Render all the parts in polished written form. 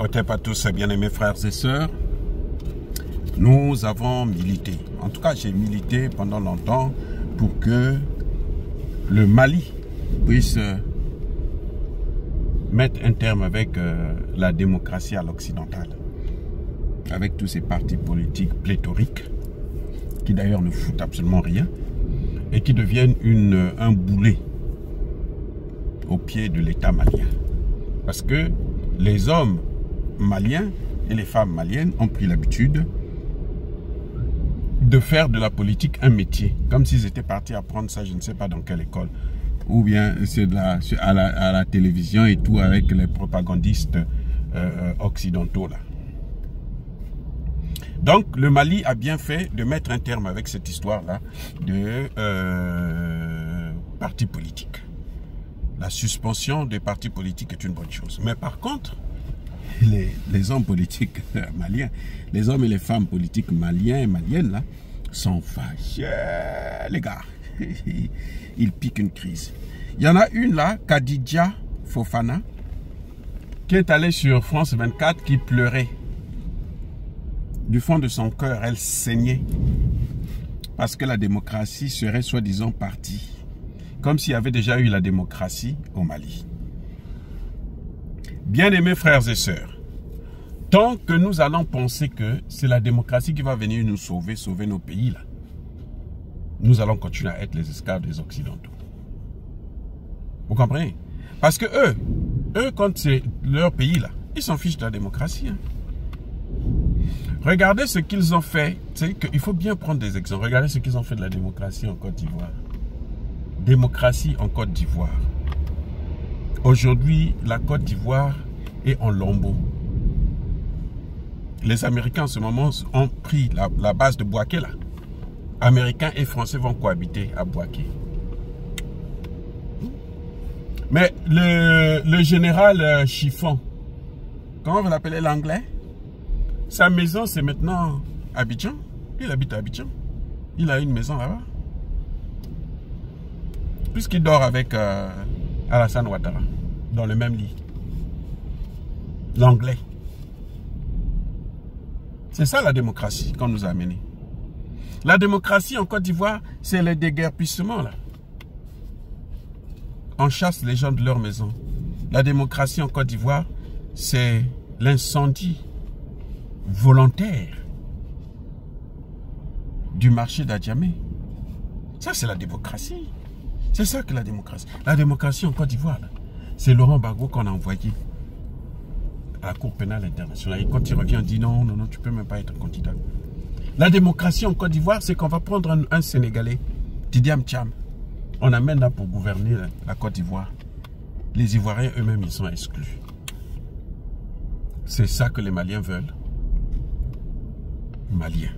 Otep à tous, bien-aimés frères et sœurs. Nous avons milité. En tout cas, j'ai milité pendant longtemps pour que le Mali puisse mettre un terme avec la démocratie à l'occidentale. Avec tous ces partis politiques pléthoriques, qui d'ailleurs ne foutent absolument rien, et qui deviennent un boulet au pied de l'État malien. Parce que les hommes maliens et les femmes maliennes ont pris l'habitude de faire de la politique un métier, comme s'ils étaient partis apprendre ça, je ne sais pas dans quelle école, ou bien c'est à la télévision et tout avec les propagandistes occidentaux là. Donc le Mali a bien fait de mettre un terme avec cette histoire là de partis politiques. La suspension des partis politiques est une bonne chose. Mais par contre, les hommes politiques maliens, les hommes et les femmes politiques maliens et maliennes là, sont fâchés, les gars. Ils piquent une crise. Il y en a une là, Kadidja Fofana, qui est allée sur France 24, qui pleurait. Du fond de son cœur, elle saignait. Parce que la démocratie serait soi-disant partie. Comme s'il y avait déjà eu la démocratie au Mali. Bien-aimés frères et sœurs, tant que nous allons penser que c'est la démocratie qui va venir nous sauver, sauver nos pays, là, nous allons continuer à être les esclaves des Occidentaux. Vous comprenez? Parce que eux, quand c'est leur pays, là, ils s'en fichent de la démocratie. Hein. Regardez ce qu'ils ont fait. Il faut bien prendre des exemples. Regardez ce qu'ils ont fait de la démocratie en Côte d'Ivoire. Démocratie en Côte d'Ivoire. Aujourd'hui, la Côte d'Ivoire est en lambeaux. Les Américains en ce moment ont pris la base de Bouaké là. Américains et Français vont cohabiter à Bouaké. Mais le général Chiffon, comment vous l'appelez l'anglais? Sa maison c'est maintenant Abidjan. Il habite à Abidjan. Il a une maison là-bas. Puisqu'il dort avec Alassane Ouattara, dans le même lit. L'anglais. C'est ça la démocratie qu'on nous a amené. La démocratie en Côte d'Ivoire, c'est le déguerpissement là. On chasse les gens de leur maison. La démocratie en Côte d'Ivoire, c'est l'incendie volontaire du marché d'Adjamé. Ça, c'est la démocratie. C'est ça que la démocratie. La démocratie en Côte d'Ivoire, c'est Laurent Gbagbo qu'on a envoyé à la Cour pénale internationale. Et quand il revient, il dit non, non, non, tu ne peux même pas être candidat. La démocratie en Côte d'Ivoire, c'est qu'on va prendre un Sénégalais, Tidiam Thiam. On amène là pour gouverner la Côte d'Ivoire. Les Ivoiriens eux-mêmes, ils sont exclus. C'est ça que les Maliens veulent. Maliens.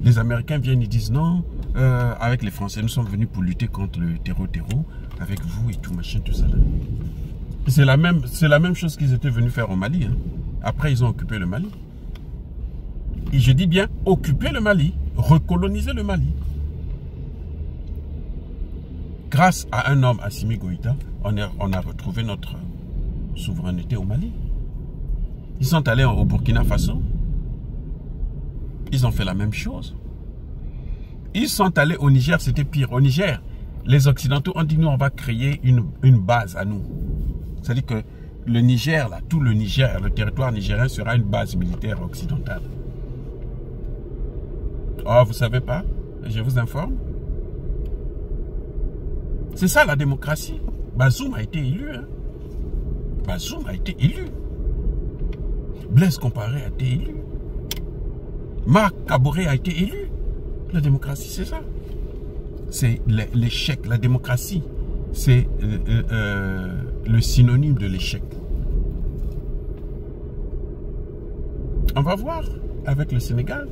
Les Américains viennent, ils disent non, avec les Français, nous sommes venus pour lutter contre le terreau, avec vous et tout, machin, tout ça. C'est la même chose qu'ils étaient venus faire au Mali. Hein. Après, ils ont occupé le Mali. Et je dis bien, occuper le Mali, recoloniser le Mali. Grâce à un homme, Assimi Goïta, on a retrouvé notre souveraineté au Mali. Ils sont allés au Burkina Faso. Ils ont fait la même chose. Ils sont allés au Niger, c'était pire. Au Niger, les Occidentaux ont dit, nous, on va créer une base à nous. C'est-à-dire que le Niger, là, tout le Niger, le territoire nigérien sera une base militaire occidentale. Oh, vous savez pas? Je vous informe. C'est ça la démocratie. Bazoum a été élu. Hein? Bazoum a été élu. Blaise Compaoré a été élu. Marc Kaboré a été élu. La démocratie, c'est ça. C'est l'échec. La démocratie, c'est le synonyme de l'échec. On va voir avec le Sénégal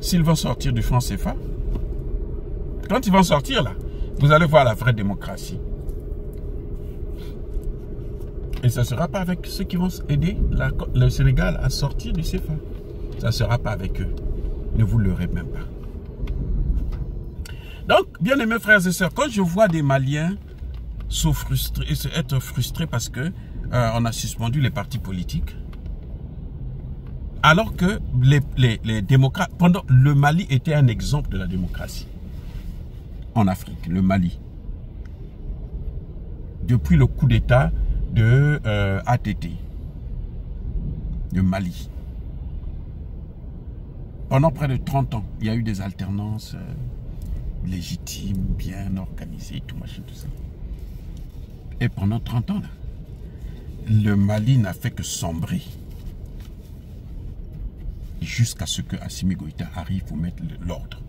s'ils vont sortir du franc CFA. Quand ils vont sortir là, vous allez voir la vraie démocratie. Et ça ne sera pas avec ceux qui vont aider le Sénégal à sortir du CFA. Ça ne sera pas avec eux. Ne vous leurrez même pas. Donc, bien aimés frères et sœurs, quand je vois des Maliens être frustrés parce que on a suspendu les partis politiques. Alors que les démocrates, le Mali était un exemple de la démocratie en Afrique, le Mali. Depuis le coup d'État de ATT, de Mali. Pendant près de 30 ans, il y a eu des alternances légitimes, bien organisées, tout machin, tout ça. Et pendant 30 ans, là, le Mali n'a fait que sombrer. Jusqu'à ce que Assimi Goïta arrive pour mettre l'ordre.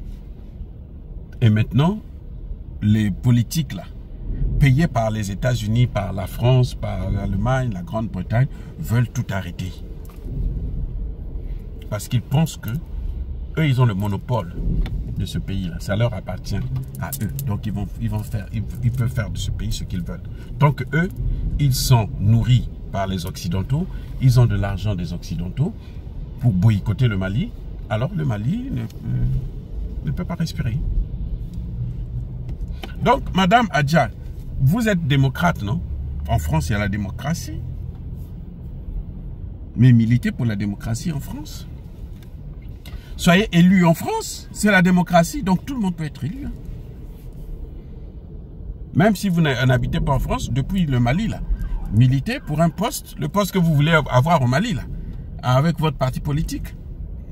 Et maintenant, les politiques là, payés par les États-Unis, par la France, par l'Allemagne, la Grande-Bretagne, veulent tout arrêter. Parce qu'ils pensent que eux, ils ont le monopole de ce pays-là. Ça leur appartient à eux. Donc, ils peuvent faire de ce pays ce qu'ils veulent. Tant que eux, ils sont nourris par les Occidentaux, ils ont de l'argent des Occidentaux pour boycotter le Mali, alors le Mali ne peut pas respirer. Donc, Madame Adja, vous êtes démocrate, non? En France, il y a la démocratie. Mais militez pour la démocratie en France. Soyez élu en France, c'est la démocratie, donc tout le monde peut être élu. Même si vous n'habitez pas en France, depuis le Mali, là, militez pour un poste, le poste que vous voulez avoir au Mali, là, avec votre parti politique.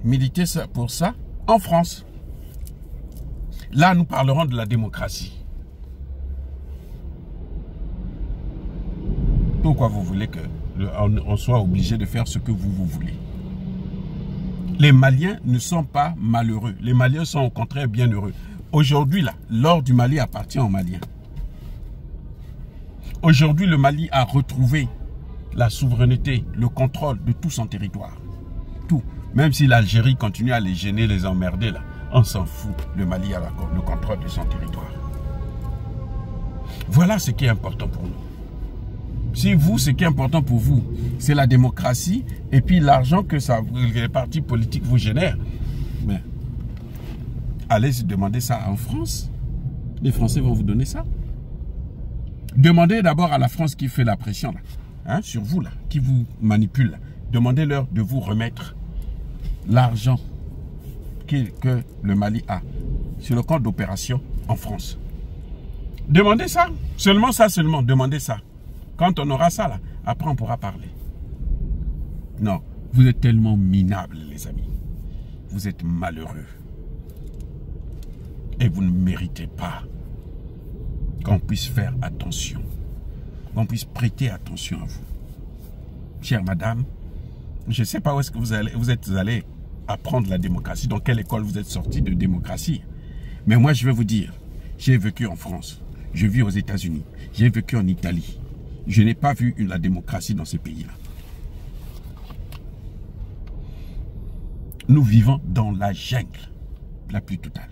Militez pour ça en France. Là, nous parlerons de la démocratie. Pourquoi vous voulez qu'on soit obligé de faire ce que vous voulez? Les Maliens ne sont pas malheureux. Les Maliens sont au contraire bien heureux. Aujourd'hui, là, l'or du Mali appartient aux Maliens. Aujourd'hui, le Mali a retrouvé la souveraineté, le contrôle de tout son territoire. Tout. Même si l'Algérie continue à les gêner, les emmerder, là, on s'en fout. Le Mali a le contrôle de son territoire. Voilà ce qui est important pour nous. Si vous, ce qui est important pour vous, c'est la démocratie et puis l'argent que les partis politiques vous génèrent, mais allez demander ça en France. Les Français vont vous donner ça. Demandez d'abord à la France qui fait la pression là, hein, sur vous, là, qui vous manipule. Là. Demandez-leur de vous remettre l'argent que le Mali a sur le compte d'opération en France. Demandez ça. Seulement ça, seulement. Demandez ça. Quand on aura ça, là, après on pourra parler. Non, vous êtes tellement minables, les amis. Vous êtes malheureux. Et vous ne méritez pas qu'on puisse faire attention. Qu'on puisse prêter attention à vous. Chère madame, je ne sais pas où est-ce que vous êtes allé apprendre la démocratie, dans quelle école vous êtes sorti de démocratie. Mais moi, je vais vous dire, j'ai vécu en France, je vis aux États-Unis, j'ai vécu en Italie. Je n'ai pas vu la démocratie dans ces pays-là. Nous vivons dans la jungle la plus totale.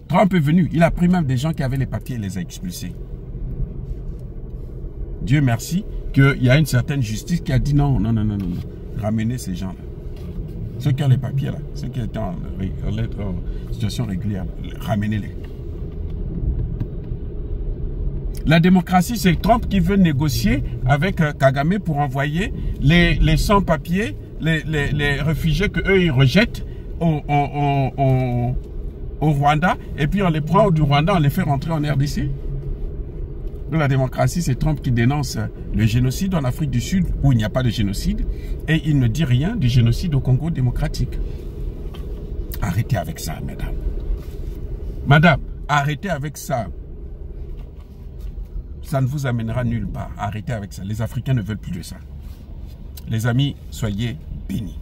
Trump est venu, il a pris même des gens qui avaient les papiers et les a expulsés. Dieu merci qu'il y a une certaine justice qui a dit non, non, non, non, non, non. Ramenez ces gens-là. Ceux qui ont les papiers là, ceux qui étaient en situation régulière, ramenez-les. La démocratie, c'est Trump qui veut négocier avec Kagame pour envoyer les sans-papiers, les réfugiés qu'eux ils rejettent au Rwanda. Et puis on les prend du Rwanda, on les fait rentrer en RDC. La démocratie, c'est Trump qui dénonce le génocide en Afrique du Sud où il n'y a pas de génocide. Et il ne dit rien du génocide au Congo démocratique. Arrêtez avec ça, madame. Madame, arrêtez avec ça. Ça ne vous amènera nulle part. Arrêtez avec ça. Les Africains ne veulent plus de ça. Les amis, soyez bénis.